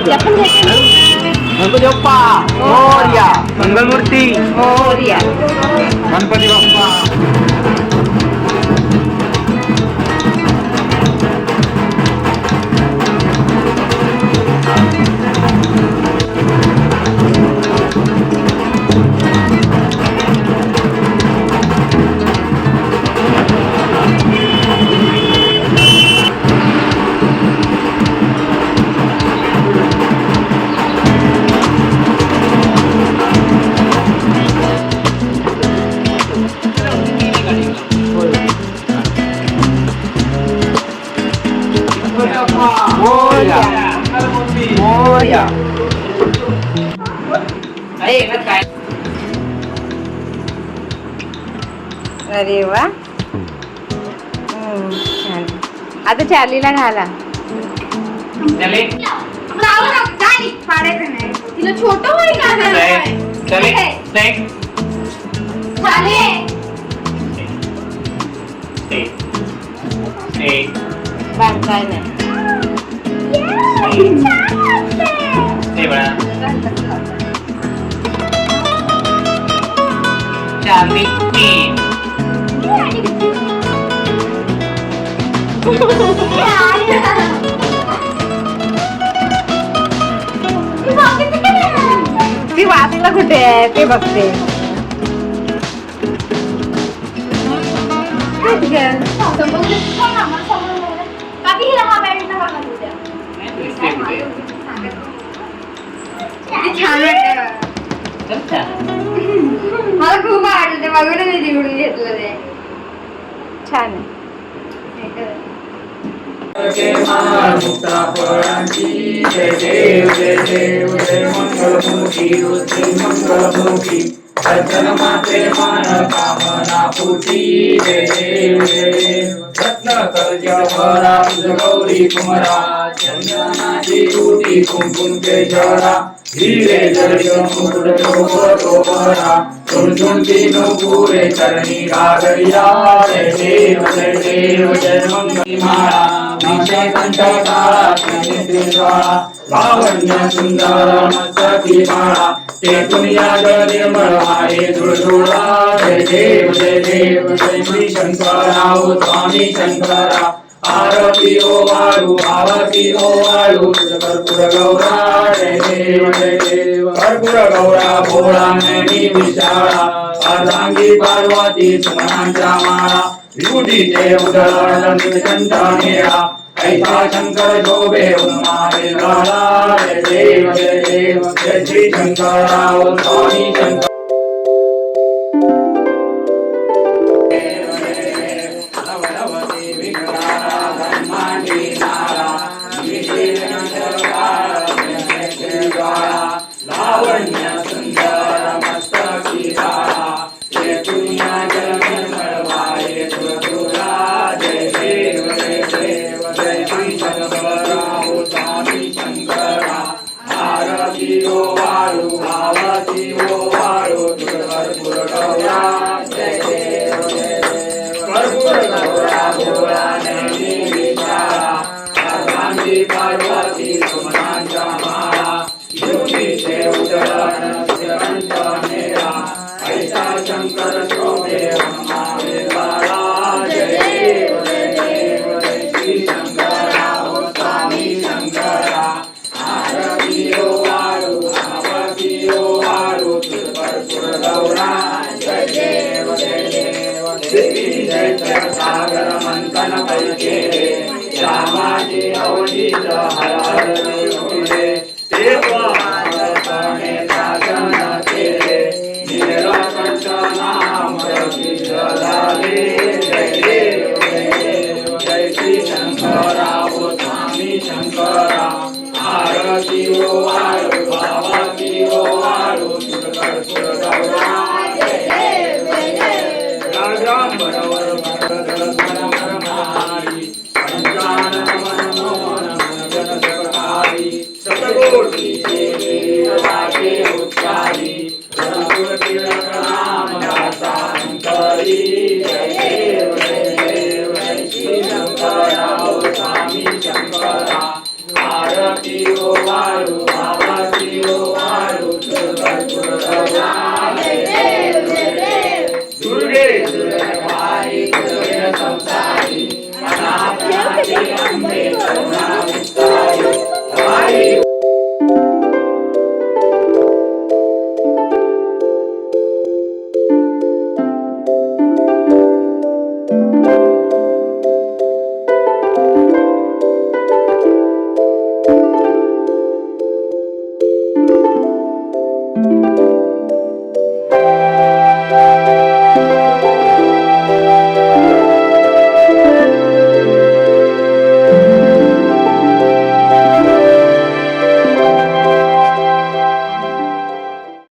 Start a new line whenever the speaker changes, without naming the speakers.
गणपती बाप्पा मोरया. मंगलमूर्ती
मोरया.
गणपती बाप्पा. मोरया. मोरया.
अरे वा. छान. आता चार्लीला घाला.
तिला छोट होईल
बांधताय नाही.
चार्ली तीन.
ती वाचला कुठे आहे ते बघते.
मला खूप आवडलं ते बघून मी निवडून घेतलं ते.
छान आहे.
जय देव जय देव जय मंगलमूर्ती जय मंगलमूर्ती. अर्चन माते मान कामना पूर्ती. जय देव जय देव. रत्न कवच भरा गौरी कुमरा. चंदनाची कोटी कुंकुम केशरा. हीरे जडित मुकुट तो भरा. झुणझुण तीनों पूरे चरणी घागरिया. जय देव जय मंगली माळा. विषय कंठ काळा त्रिज्वाळा. लावण्य सुंदर मस्तकी माळा. ते दुनिया निर्मळ आहे धुळधुळा. जय देव जय श्री शंकरा ओ स्वामी शंकरा. आरती ओ वाळू आरती ओ वाळू. कर्पूर गौरा जय देव कर्पूर गौरा भोळा नैनी विशाळा. अर्धांगी पार्वती सुमनांच्या माळा. विभूतीचे उदर कंठ नेळा. ऐसा शंकर शोभे उन्माने गाळा. जय देव जय श्री शंकरा ओ स्वामी शंकर. लावण्य सुंदर मस्तकी काळा. ये दुनिया जल निर्मळ वाहे धुळधुळा. जय देव जय श्री शंकरा ओ स्वामी शंकरा. आरती ओ वाळू आरती ओ वाळू. कर्पूर गौरा जय देव कर्पूर गौरा भोळा नैनी विशाळा. अर्धांगी पार्वती सुमनांच्या माळा. योगीचे उदरण कंठ नेळा. ऐसा शंकर शोभे उन्माने गाळा. जय देव जय श्री शंकरा ओ स्वामी शंकरा. आरती ओ वाळू आरती ओ वाळू. कर्पूर गौरा जय देव जय सागर मंथन पैके. श्यामाची अवधीत हर हर. जय श्री शंकरा ओ स्वामी शंकरा. आरती ओ वाळू आरती ओ वाळू. कर्पूर गौरा जय राम बरोबर पंचानन मन मोहन मन जन सत्कारी. सतगो गौरा जय देव जय देव दुर्गे दुर्गवारी दुर्गे संसारी अनाथनाथी अंबे करुणा विस्तारी हमारी
Thank you.